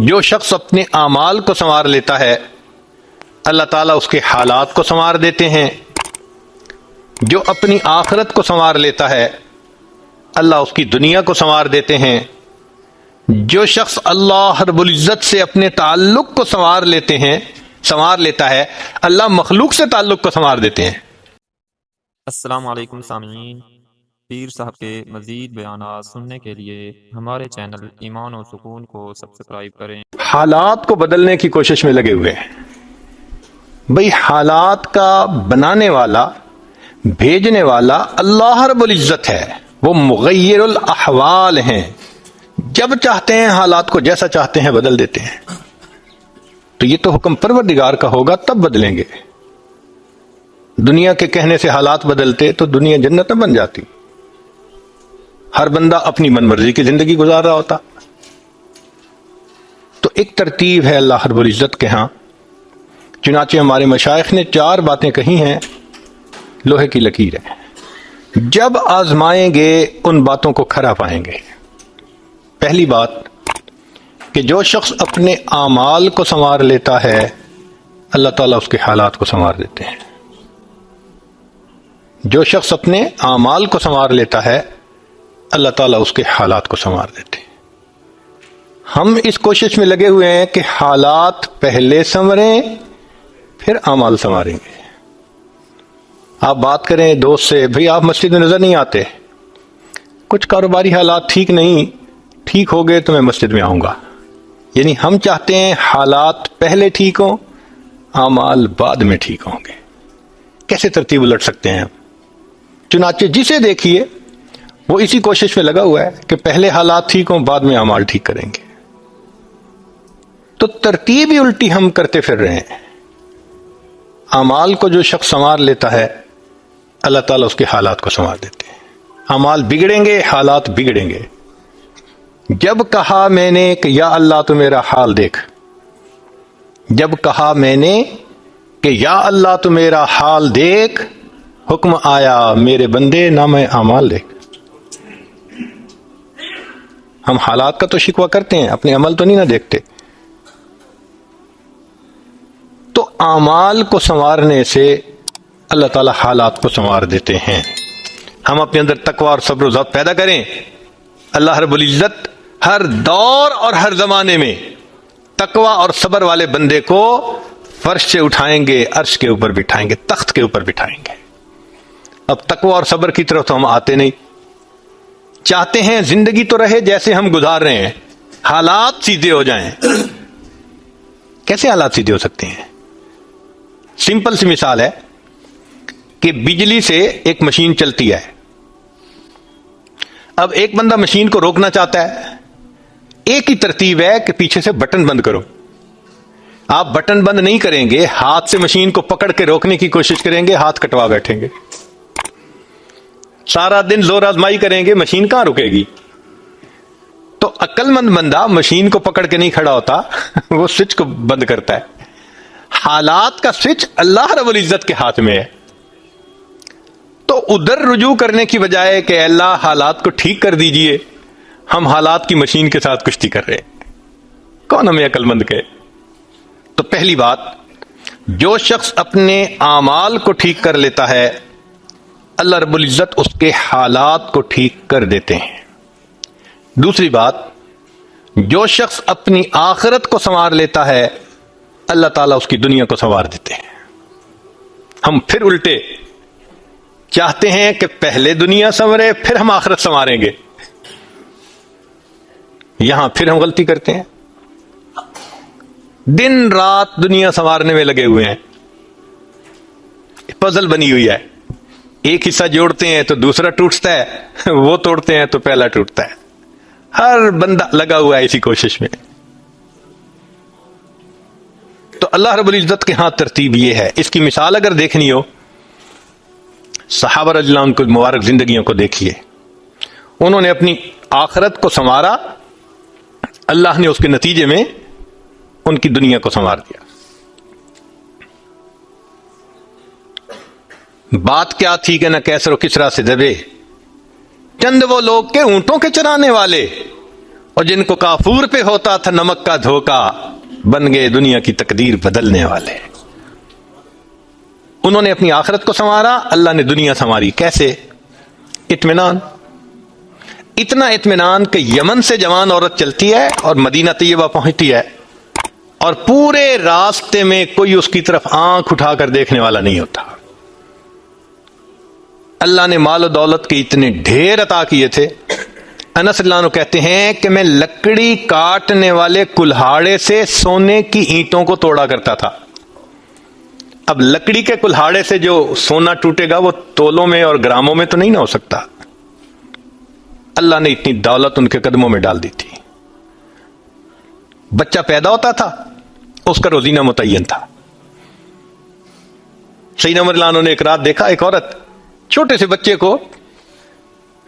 جو شخص اپنے اعمال کو سنوار لیتا ہے اللہ تعالیٰ اس کے حالات کو سنوار دیتے ہیں. جو اپنی آخرت کو سنوار لیتا ہے اللہ اس کی دنیا کو سنوار دیتے ہیں. جو شخص اللہ رب العزت سے اپنے تعلق کو سنوار لیتا ہے اللہ مخلوق سے تعلق کو سنوار دیتے ہیں. السلام علیکم سامعین، پیر صاحب کے مزید بیانات سننے کے لیے ہمارے چینل ایمان و سکون کو سبسکرائب کریں. حالات کو بدلنے کی کوشش میں لگے ہوئے ہیں. بھئی حالات کا بنانے والا بھیجنے والا اللہ رب العزت ہے، وہ مغیر الاحوال ہیں. جب چاہتے ہیں حالات کو جیسا چاہتے ہیں بدل دیتے ہیں. تو یہ تو حکم پروردگار کا ہوگا تب بدلیں گے. دنیا کے کہنے سے حالات بدلتے تو دنیا جنت نہ بن جاتی. ہر بندہ اپنی من مرضی کی زندگی گزار رہا ہوتا. تو ایک ترتیب ہے اللہ رب العزت کے ہاں. چنانچہ ہمارے مشائخ نے 4 باتیں کہی ہیں، لوہے کی لکیر ہے. جب آزمائیں گے ان باتوں کو کھرا پائیں گے. پہلی بات کہ جو شخص اپنے اعمال کو سنوار لیتا ہے اللہ تعالیٰ اس کے حالات کو سنوار دیتے ہیں. جو شخص اپنے اعمال کو سنوار لیتا ہے اللہ تعالیٰ اس کے حالات کو سنوار دیتے ہیں. ہم اس کوشش میں لگے ہوئے ہیں کہ حالات پہلے سنوریں پھر اعمال سنواریں گے. آپ بات کریں دوست سے، بھئی آپ مسجد میں نظر نہیں آتے، کچھ کاروباری حالات ٹھیک نہیں، ٹھیک ہو گئے تو میں مسجد میں آؤں گا. یعنی ہم چاہتے ہیں حالات پہلے ٹھیک ہوں، اعمال بعد میں ٹھیک ہوں گے. کیسے ترتیب الٹ سکتے ہیں ہم؟ چنانچہ جسے دیکھیے وہ اسی کوشش میں لگا ہوا ہے کہ پہلے حالات ٹھیک ہوں بعد میں اعمال ٹھیک کریں گے. تو ترتیب ہی الٹی ہم کرتے پھر رہے ہیں. اعمال کو جو شخص سنوار لیتا ہے اللہ تعالیٰ اس کے حالات کو سنوار دیتے ہیں. اعمال بگڑیں گے حالات بگڑیں گے. جب کہا میں نے کہ یا اللہ تو میرا حال دیکھ، جب کہا میں نے کہ یا اللہ تو میرا حال دیکھ، حکم آیا میرے بندے نام اعمال دیکھ. ہم حالات کا تو شکوہ کرتے ہیں، اپنے عمل تو نہیں نہ دیکھتے. تو اعمال کو سنوارنے سے اللہ تعالیٰ حالات کو سنوار دیتے ہیں. ہم اپنے اندر تقوی اور صبر و ضبط پیدا کریں. اللہ رب العزت ہر دور اور ہر زمانے میں تقوی اور صبر والے بندے کو فرش سے اٹھائیں گے، عرش کے اوپر بٹھائیں گے، تخت کے اوپر بٹھائیں گے. اب تقوی اور صبر کی طرف تو ہم آتے نہیں. چاہتے ہیں زندگی تو رہے جیسے ہم گزار رہے ہیں، حالات سیدھے ہو جائیں. کیسے حالات سیدھے ہو سکتے ہیں؟ سمپل سی مثال ہے کہ بجلی سے ایک مشین چلتی ہے. اب ایک بندہ مشین کو روکنا چاہتا ہے، ایک ہی ترتیب ہے کہ پیچھے سے بٹن بند کرو. آپ بٹن بند نہیں کریں گے، ہاتھ سے مشین کو پکڑ کے روکنے کی کوشش کریں گے، ہاتھ کٹوا بیٹھیں گے. سارا دن زور آزمائی کریں گے، مشین کہاں رکے گی؟ تو عقل مند بندہ مشین کو پکڑ کے نہیں کھڑا ہوتا، وہ سوئچ کو بند کرتا ہے. حالات کا سوئچ اللہ رب العزت کے ہاتھ میں ہے. تو ادھر رجوع کرنے کی بجائے کہ اللہ حالات کو ٹھیک کر دیجئے، ہم حالات کی مشین کے ساتھ کشتی کر رہے ہیں. کون ہمیں عقل مند کہے؟ تو پہلی بات، جو شخص اپنے اعمال کو ٹھیک کر لیتا ہے اللہ رب العزت اس کے حالات کو ٹھیک کر دیتے ہیں. دوسری بات، جو شخص اپنی آخرت کو سنوار لیتا ہے اللہ تعالیٰ اس کی دنیا کو سنوار دیتے ہیں. ہم پھر الٹے چاہتے ہیں کہ پہلے دنیا سنورے پھر ہم آخرت سنواریں گے. یہاں پھر ہم غلطی کرتے ہیں. دن رات دنیا سنوارنے میں لگے ہوئے ہیں. پزل بنی ہوئی ہے، ایک حصہ جوڑتے ہیں تو دوسرا ٹوٹتا ہے، وہ توڑتے ہیں تو پہلا ٹوٹتا ہے. ہر بندہ لگا ہوا ہے اسی کوشش میں. تو اللہ رب العزت کے ہاں ترتیب یہ ہے. اس کی مثال اگر دیکھنی ہو، صحابہ رضی اللہ عنہ کی مبارک زندگیوں کو دیکھیے. انہوں نے اپنی آخرت کو سنوارا، اللہ نے اس کے نتیجے میں ان کی دنیا کو سنوار دیا. بات کیا تھی کہ نہ کیسر و کسرا سے دبے، چند وہ لوگ کے اونٹوں کے چرانے والے، اور جن کو کافور پہ ہوتا تھا نمک کا دھوکا، بن گئے دنیا کی تقدیر بدلنے والے۔ انہوں نے اپنی آخرت کو سنوارا، اللہ نے دنیا سنواری۔ کیسے؟ اطمینان، اتنا اطمینان کہ یمن سے جوان عورت چلتی ہے اور مدینہ طیبہ پہنچتی ہے اور پورے راستے میں کوئی اس کی طرف آنکھ اٹھا کر دیکھنے والا نہیں ہوتا۔ اللہ نے مال و دولت کے اتنے ڈھیر عطا کیے تھے۔ انس اللہ عنہ کہتے ہیں کہ میں لکڑی کاٹنے والے کلہاڑے سے سونے کی اینٹوں کو توڑا کرتا تھا۔ اب لکڑی کے کلہاڑے سے جو سونا ٹوٹے گا وہ تولوں میں اور گراموں میں تو نہیں نہ ہو سکتا۔ اللہ نے اتنی دولت ان کے قدموں میں ڈال دی تھی۔ بچہ پیدا ہوتا تھا، اس کا روزینہ متعین تھا۔ سیدنا عمر رضی اللہ عنہ نے ایک رات دیکھا ایک عورت چھوٹے سے بچے کو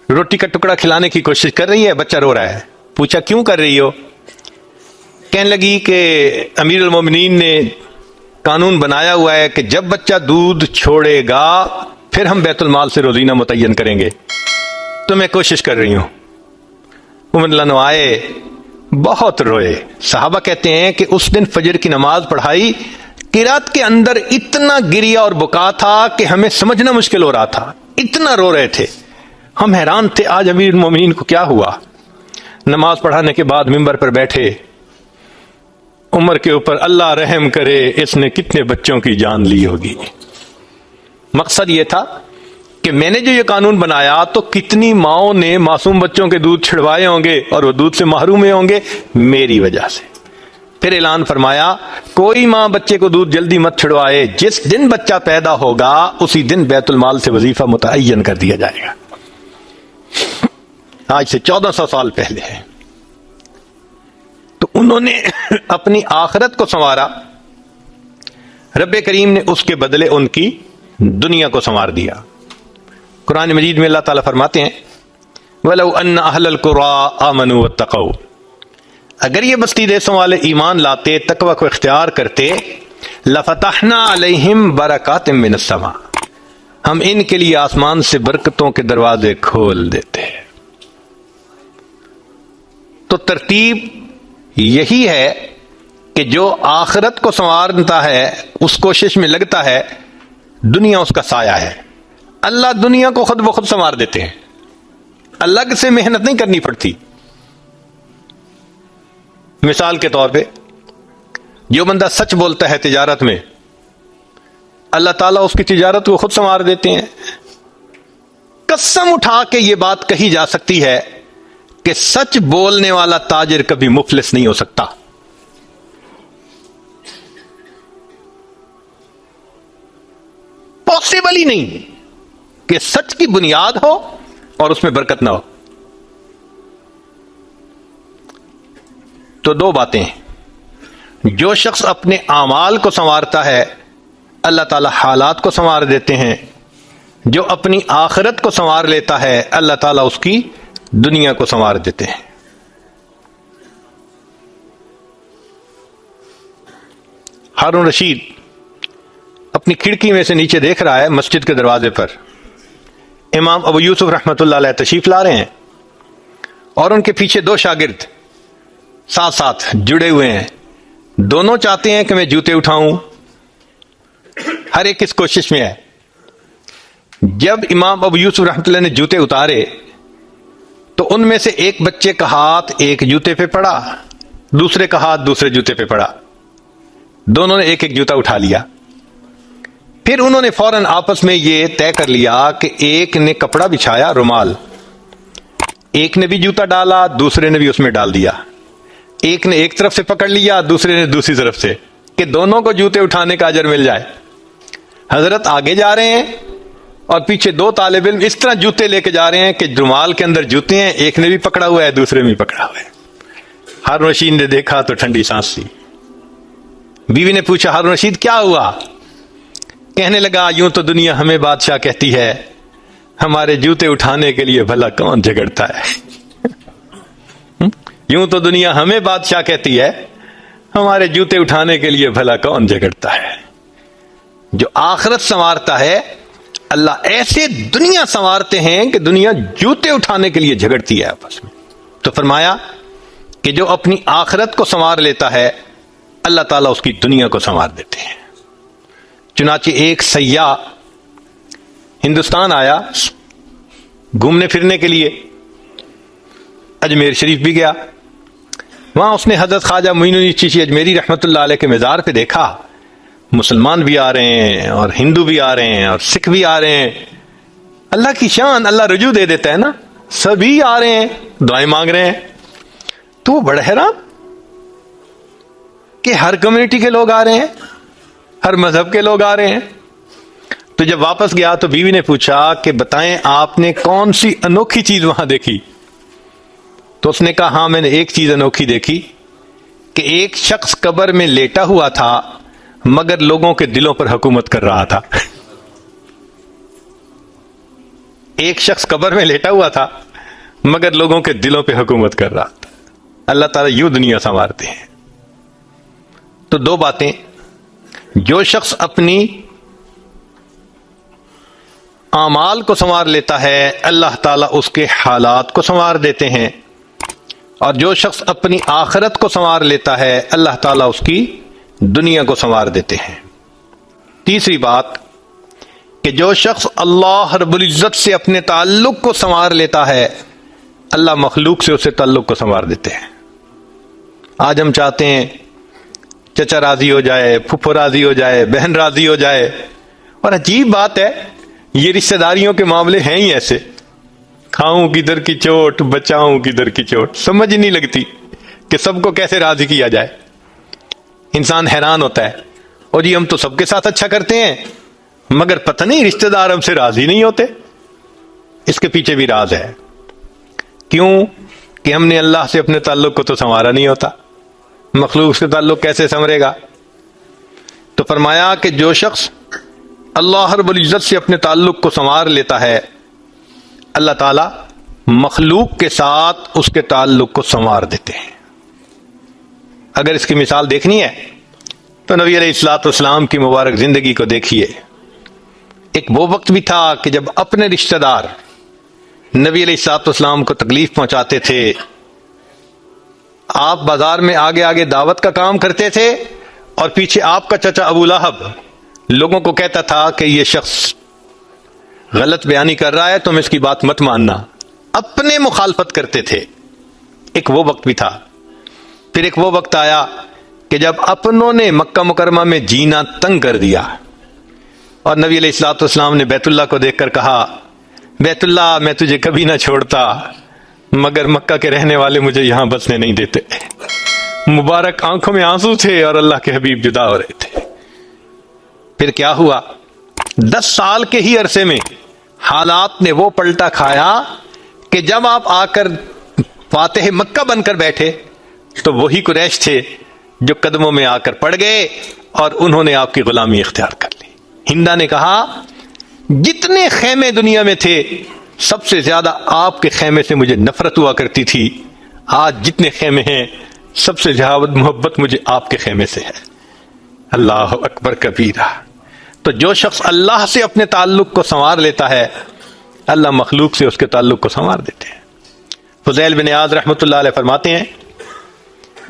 روٹی کا ٹکڑا کھلانے کی کوشش کر رہی ہے، بچہ رو رہا ہے۔ پوچھا کیوں کر رہی ہو؟ کہنے لگی کہ امیر المومنین نے قانون بنایا ہوا ہے کہ جب بچہ دودھ چھوڑے گا پھر ہم بیت المال سے روزینہ متعین کریں گے، تو میں کوشش کر رہی ہوں۔ عمر رضی اللہ عنہ آئے، بہت روئے۔ صحابہ کہتے ہیں کہ اس دن فجر کی نماز پڑھائی، قرات کے اندر اتنا گریا اور بکا تھا کہ ہمیں سمجھنا مشکل ہو رہا تھا، اتنا رو رہے تھے۔ ہم حیران تھے آج امیر المومنین کو کیا ہوا۔ نماز پڑھانے کے بعد ممبر پر بیٹھے، عمر کے اوپر اللہ رحم کرے اس نے کتنے بچوں کی جان لی ہوگی۔ مقصد یہ تھا کہ میں نے جو یہ قانون بنایا تو کتنی ماؤں نے معصوم بچوں کے دودھ چھڑوائے ہوں گے اور وہ دودھ سے محروم ہوں گے میری وجہ سے۔ پھر اعلان فرمایا کوئی ماں بچے کو دودھ جلدی مت چھڑوائے، جس دن بچہ پیدا ہوگا اسی دن بیت المال سے وظیفہ متعین کر دیا جائے گا۔ آج سے 1400 سال پہلے ہے۔ تو انہوں نے اپنی آخرت کو سنوارا، رب کریم نے اس کے بدلے ان کی دنیا کو سنوار دیا۔ قرآن مجید میں اللہ تعالیٰ فرماتے ہیں وَلَوْ أَنَّ أَهْلَ الْقُرَىٰ آمَنُوا وَاتَّقَوْا، اگر یہ بستی دیسوں والے ایمان لاتے، تقوی کو اختیار کرتے، لَفَتَحْنَا عَلَيْهِمْ بَرَكَاتٍ مِّنَ السَّمَاءِ، ہم ان کے لیے آسمان سے برکتوں کے دروازے کھول دیتے۔ تو ترتیب یہی ہے کہ جو آخرت کو سنوارتا ہے، اس کوشش میں لگتا ہے، دنیا اس کا سایہ ہے۔ اللہ دنیا کو خود بخود سنوار دیتے ہیں، الگ سے محنت نہیں کرنی پڑتی۔ مثال کے طور پہ جو بندہ سچ بولتا ہے تجارت میں، اللہ تعالیٰ اس کی تجارت کو خود سنوار دیتے ہیں۔ قسم اٹھا کے یہ بات کہی جا سکتی ہے کہ سچ بولنے والا تاجر کبھی مفلس نہیں ہو سکتا۔ پاسبل ہی نہیں کہ سچ کی بنیاد ہو اور اس میں برکت نہ ہو۔ تو دو باتیں ہیں، جو شخص اپنے اعمال کو سنوارتا ہے اللہ تعالی حالات کو سنوار دیتے ہیں، جو اپنی آخرت کو سنوار لیتا ہے اللہ تعالیٰ اس کی دنیا کو سنوار دیتے ہیں۔ ہارون رشید اپنی کھڑکی میں سے نیچے دیکھ رہا ہے، مسجد کے دروازے پر امام ابو یوسف رحمۃ اللہ علیہ تشریف لا رہے ہیں اور ان کے پیچھے دو شاگرد ساتھ ساتھ جڑے ہوئے ہیں۔ دونوں چاہتے ہیں کہ میں جوتے اٹھاؤں، ہر ایک اس کوشش میں ہے۔ جب امام ابو یوسف رحمۃ اللہ نے جوتے اتارے تو ان میں سے ایک بچے کا ہاتھ ایک جوتے پہ پڑا، دوسرے کا ہاتھ دوسرے جوتے پہ پڑا، دونوں نے ایک ایک جوتا اٹھا لیا۔ پھر انہوں نے فوراً آپس میں یہ طے کر لیا کہ ایک نے کپڑا بچھایا، رومال، ایک نے بھی جوتا ڈالا، دوسرے نے بھی اس میں ڈال دیا، ایک نے ایک طرف سے پکڑ لیا، دوسرے نے دوسری طرف سے، کہ دونوں کو جوتے اٹھانے کا اجر مل جائے۔ حضرت آگے جا رہے ہیں اور پیچھے دو طالب علم اس طرح جوتے لے کے جا رہے ہیں کہ رومال کے اندر جوتے ہیں، ایک نے بھی پکڑا ہوا ہے دوسرے میں بھی پکڑا ہوا ہے۔ ہارون رشید نے دیکھا تو ٹھنڈی سانس لی۔ بیوی نے پوچھا ہارون رشید کیا ہوا؟ کہنے لگا یوں تو دنیا ہمیں بادشاہ کہتی ہے، ہمارے جوتے اٹھانے کے لیے بھلا کون جھگڑتا ہے؟ یوں تو دنیا ہمیں بادشاہ کہتی ہے، ہمارے جوتے اٹھانے کے لیے بھلا کون جھگڑتا ہے۔ جو آخرت سنوارتا ہے اللہ ایسے دنیا سنوارتے ہیں کہ دنیا جوتے اٹھانے کے لیے جھگڑتی ہے آپس میں۔ تو فرمایا کہ جو اپنی آخرت کو سنوار لیتا ہے اللہ تعالیٰ اس کی دنیا کو سنوار دیتے ہیں۔ چنانچہ ایک سیاح ہندوستان آیا گھومنے پھرنے کے لیے، اجمیر شریف بھی گیا، وہاں اس نے حضرت خواجہ معین الدین چشتی اجمیری رحمۃ اللہ علیہ کے مزار پہ دیکھا مسلمان بھی آ رہے ہیں اور ہندو بھی آ رہے ہیں اور سکھ بھی آ رہے ہیں۔ اللہ کی شان، اللہ رجوع دے دیتا ہے نا، سبھی آ رہے ہیں دعائیں مانگ رہے ہیں۔ تو وہ بڑا حیران کہ ہر کمیونٹی کے لوگ آ رہے ہیں، ہر مذہب کے لوگ آ رہے ہیں۔ تو جب واپس گیا تو بیوی نے پوچھا کہ بتائیں آپ نے کون سی انوکھی چیز وہاں دیکھی؟ تو اس نے کہا ہاں میں نے ایک چیز انوکھی دیکھی کہ ایک شخص قبر میں لیٹا ہوا تھا مگر لوگوں کے دلوں پر حکومت کر رہا تھا۔ ایک شخص قبر میں لیٹا ہوا تھا مگر لوگوں کے دلوں پہ حکومت کر رہا تھا۔ اللہ تعالیٰ یوں دنیا سنوارتے ہیں۔ تو دو باتیں، جو شخص اپنی اعمال کو سنوار لیتا ہے اللہ تعالیٰ اس کے حالات کو سنوار دیتے ہیں، اور جو شخص اپنی آخرت کو سنوار لیتا ہے اللہ تعالیٰ اس کی دنیا کو سنوار دیتے ہیں۔ تیسری بات کہ جو شخص اللہ رب العزت سے اپنے تعلق کو سنوار لیتا ہے اللہ مخلوق سے اسے تعلق کو سنوار دیتے ہیں۔ آج ہم چاہتے ہیں چچا راضی ہو جائے، پھپھو راضی ہو جائے، بہن راضی ہو جائے، اور عجیب بات ہے یہ رشتہ داریوں کے معاملے ہیں ہی ایسے، کھاؤں کدھر کی چوٹ بچاؤں کدھر کی چوٹ، سمجھ نہیں لگتی کہ سب کو کیسے راضی کیا جائے۔ انسان حیران ہوتا ہے اور جی ہم تو سب کے ساتھ اچھا کرتے ہیں مگر پتہ نہیں رشتہ دار ہم سے راضی نہیں ہوتے۔ اس کے پیچھے بھی راز ہے، کیوں کہ ہم نے اللہ سے اپنے تعلق کو تو سنوارا نہیں ہوتا، مخلوق سے تعلق کیسے سنورے گا؟ تو فرمایا کہ جو شخص اللہ رب العزت سے اپنے تعلق کو سنوار لیتا ہے اللہ تعالیٰ مخلوق کے ساتھ اس کے تعلق کو سنوار دیتے ہیں۔ اگر اس کی مثال دیکھنی ہے تو نبی علیہ الصلوۃ والسلام کی مبارک زندگی کو دیکھیے۔ ایک وہ وقت بھی تھا کہ جب اپنے رشتہ دار نبی علیہ الصلوۃ والسلام کو تکلیف پہنچاتے تھے، آپ بازار میں آگے آگے دعوت کا کام کرتے تھے اور پیچھے آپ کا چچا ابو لہب لوگوں کو کہتا تھا کہ یہ شخص غلط بیانی کر رہا ہے تم اس کی بات مت ماننا، اپنے مخالفت کرتے تھے۔ ایک وہ وقت بھی تھا۔ پھر ایک وہ وقت آیا کہ جب اپنوں نے مکہ مکرمہ میں جینا تنگ کر دیا اور نبی علیہ الصلوۃ والسلام نے بیت اللہ کو دیکھ کر کہا بیت اللہ میں تجھے کبھی نہ چھوڑتا مگر مکہ کے رہنے والے مجھے یہاں بسنے نہیں دیتے۔ مبارک آنکھوں میں آنسو تھے اور اللہ کے حبیب جدا ہو رہے تھے۔ پھر کیا ہوا؟ 10 سال کے ہی عرصے میں حالات نے وہ پلٹا کھایا کہ جب آپ آ کر فاتح مکہ بن کر بیٹھے تو وہی قریش تھے جو قدموں میں آ کر پڑ گئے اور انہوں نے آپ کی غلامی اختیار کر لی۔ ہندا نے کہا جتنے خیمے دنیا میں تھے سب سے زیادہ آپ کے خیمے سے مجھے نفرت ہوا کرتی تھی، آج جتنے خیمے ہیں سب سے زیادہ محبت مجھے آپ کے خیمے سے ہے۔ اللہ اکبر کبیرہ۔ تو جو شخص اللہ سے اپنے تعلق کو سنوار لیتا ہے اللہ مخلوق سے اس کے تعلق کو سنوار دیتے ہیں۔ فضیل بن عیاض رحمۃ اللہ علیہ فرماتے ہیں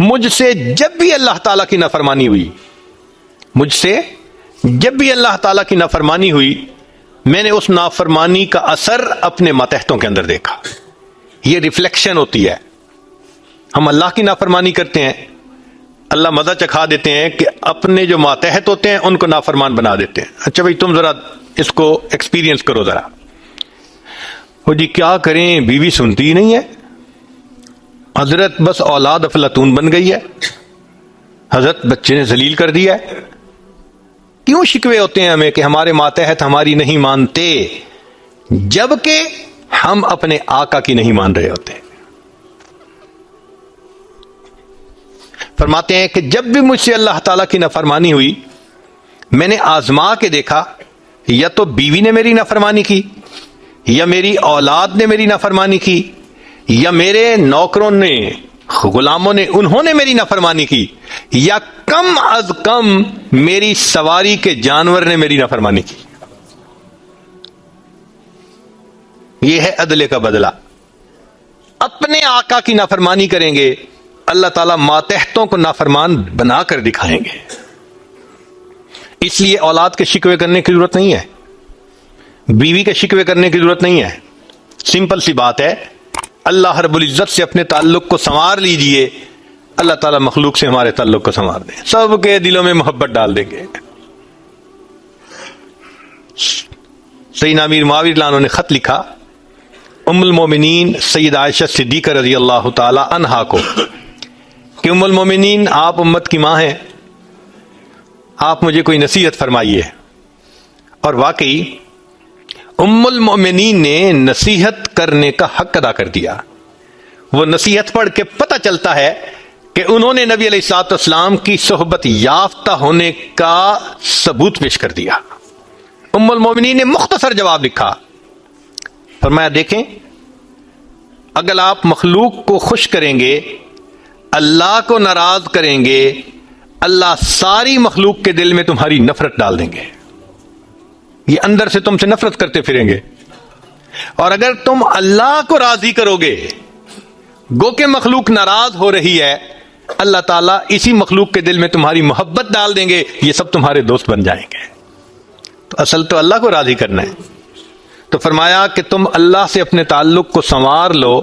مجھ سے جب بھی اللہ تعالیٰ کی نافرمانی ہوئی، مجھ سے جب بھی اللہ تعالیٰ کی نافرمانی ہوئی میں نے اس نافرمانی کا اثر اپنے ماتحتوں کے اندر دیکھا۔ یہ ریفلیکشن ہوتی ہے، ہم اللہ کی نافرمانی کرتے ہیں اللہ مزہ چکھا دیتے ہیں کہ اپنے جو ماتحت ہوتے ہیں ان کو نافرمان بنا دیتے ہیں۔ اچھا بھائی تم ذرا اس کو ایکسپیرینس کرو ذرا۔ وہ جی کیا کریں بیوی سنتی ہی نہیں ہے، حضرت بس اولاد افلاطون بن گئی ہے، حضرت بچے نے ذلیل کر دیا ہے۔ کیوں شکوے ہوتے ہیں ہمیں کہ ہمارے ماتحت ہماری نہیں مانتے جبکہ ہم اپنے آقا کی نہیں مان رہے ہوتے۔ فرماتے ہیں کہ جب بھی مجھ سے اللہ تعالیٰ کی نافرمانی ہوئی میں نے آزما کے دیکھا یا تو بیوی نے میری نافرمانی کی یا میری اولاد نے میری نافرمانی کی یا میرے نوکروں نے غلاموں نے انہوں نے میری نافرمانی کی یا کم از کم میری سواری کے جانور نے میری نافرمانی کی۔ یہ ہے عدل کا بدلہ۔ اپنے آقا کی نافرمانی کریں گے اللہ تعالیٰ ماتحتوں کو نافرمان بنا کر دکھائیں گے. اس لیے اولاد کے شکوے کرنے کی ضرورت نہیں ہے، بیوی کے شکوے کرنے کی ضرورت نہیں ہے. سمپل سی بات ہے، اللہ رب العزت سے اپنے تعلق کو سنوار لیجئے، اللہ تعالیٰ مخلوق سے ہمارے تعلق کو سنوار دیں، سب کے دلوں میں محبت ڈال دیں گے. سیدنا امیر معاویہ رضی اللہ عنہ نے خط لکھا ام المومنین سید عائشہ صدیقہ رضی اللہ تعالی عنہا کو کہ ام المومنین، آپ امت کی ماں ہیں، آپ مجھے کوئی نصیحت فرمائیے. اور واقعی ام المومنین نے نصیحت کرنے کا حق ادا کر دیا. وہ نصیحت پڑھ کے پتہ چلتا ہے کہ انہوں نے نبی علیہ الصلوۃ والسلام کی صحبت یافتہ ہونے کا ثبوت پیش کر دیا. ام المومنین نے مختصر جواب لکھا، فرمایا دیکھیں، اگر آپ مخلوق کو خوش کریں گے، اللہ کو ناراض کریں گے، اللہ ساری مخلوق کے دل میں تمہاری نفرت ڈال دیں گے، یہ اندر سے تم سے نفرت کرتے پھریں گے. اور اگر تم اللہ کو راضی کرو گے، گو کہ مخلوق ناراض ہو رہی ہے، اللہ تعالیٰ اسی مخلوق کے دل میں تمہاری محبت ڈال دیں گے، یہ سب تمہارے دوست بن جائیں گے. تو اصل تو اللہ کو راضی کرنا ہے. تو فرمایا کہ تم اللہ سے اپنے تعلق کو سنوار لو،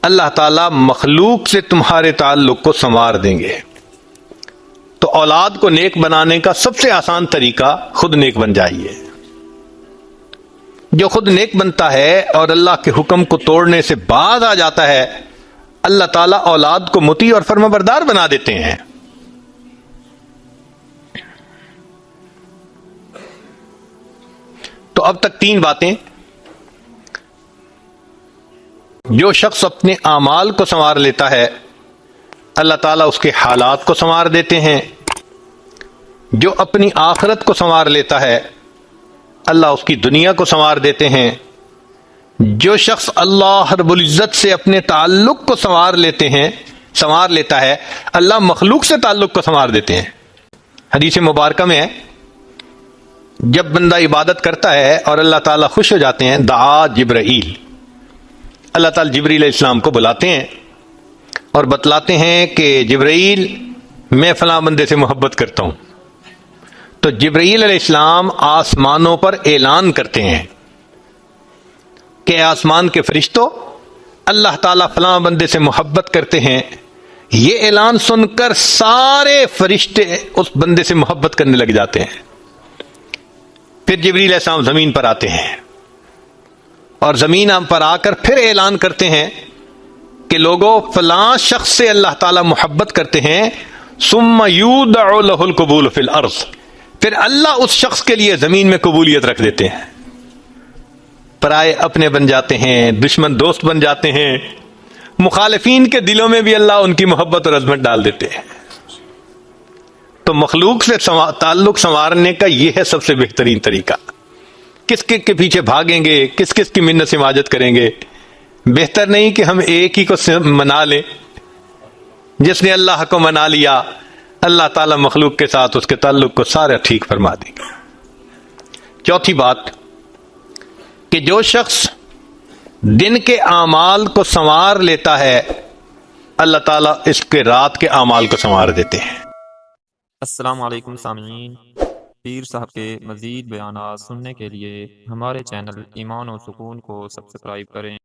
اللہ تعالیٰ مخلوق سے تمہارے تعلق کو سنوار دیں گے. تو اولاد کو نیک بنانے کا سب سے آسان طریقہ خود نیک بن جائیے. جو خود نیک بنتا ہے اور اللہ کے حکم کو توڑنے سے باز آ جاتا ہے، اللہ تعالیٰ اولاد کو مطیع اور فرمانبردار بنا دیتے ہیں. تو اب تک 3 باتیں. جو شخص اپنے اعمال کو سنوار لیتا ہے، اللہ تعالیٰ اس کے حالات کو سنوار دیتے ہیں. جو اپنی آخرت کو سنوار لیتا ہے، اللہ اس کی دنیا کو سنوار دیتے ہیں. جو شخص اللہ رب العزت سے اپنے تعلق کو سنوار لیتا ہے، اللہ مخلوق سے تعلق کو سنوار دیتے ہیں. حدیث مبارکہ میں ہے، جب بندہ عبادت کرتا ہے اور اللہ تعالیٰ خوش ہو جاتے ہیں، دعا جبرائیل، اللہ تعالیٰ جبریل علیہ السلام کو بلاتے ہیں اور بتلاتے ہیں کہ جبرائیل، میں فلاں بندے سے محبت کرتا ہوں. تو جبرائیل علیہ السلام آسمانوں پر اعلان کرتے ہیں کہ آسمان کے فرشتوں، اللہ تعالیٰ فلاں بندے سے محبت کرتے ہیں. یہ اعلان سن کر سارے فرشتے اس بندے سے محبت کرنے لگ جاتے ہیں. پھر جبریل علیہ السلام زمین پر آتے ہیں اور زمین پر آ کر پھر اعلان کرتے ہیں کہ لوگوں، فلاں شخص سے اللہ تعالیٰ محبت کرتے ہیں. ثم یودع له القبول فی الارض، پھر اللہ اس شخص کے لیے زمین میں قبولیت رکھ دیتے ہیں. پرائے اپنے بن جاتے ہیں، دشمن دوست بن جاتے ہیں، مخالفین کے دلوں میں بھی اللہ ان کی محبت اور عظمت ڈال دیتے ہیں. تو مخلوق سے تعلق سنوارنے کا یہ ہے سب سے بہترین طریقہ. کس کے پیچھے بھاگیں گے، کس کی منت سماجت کریں گے؟ بہتر نہیں کہ ہم ایک ہی کو منا لیں. جس نے اللہ کو منا لیا، اللہ تعالیٰ مخلوق کے ساتھ اس کے تعلق کو سارا ٹھیک فرما دیں گے. چوتھی بات کہ جو شخص دن کے اعمال کو سنوار لیتا ہے، اللہ تعالیٰ اس کے رات کے اعمال کو سنوار دیتے ہیں. السلام علیکم سامعین، پیر صاحب کے مزید بیانات سننے کے لیے ہمارے چینل ایمان و سکون کو سبسکرائب کریں.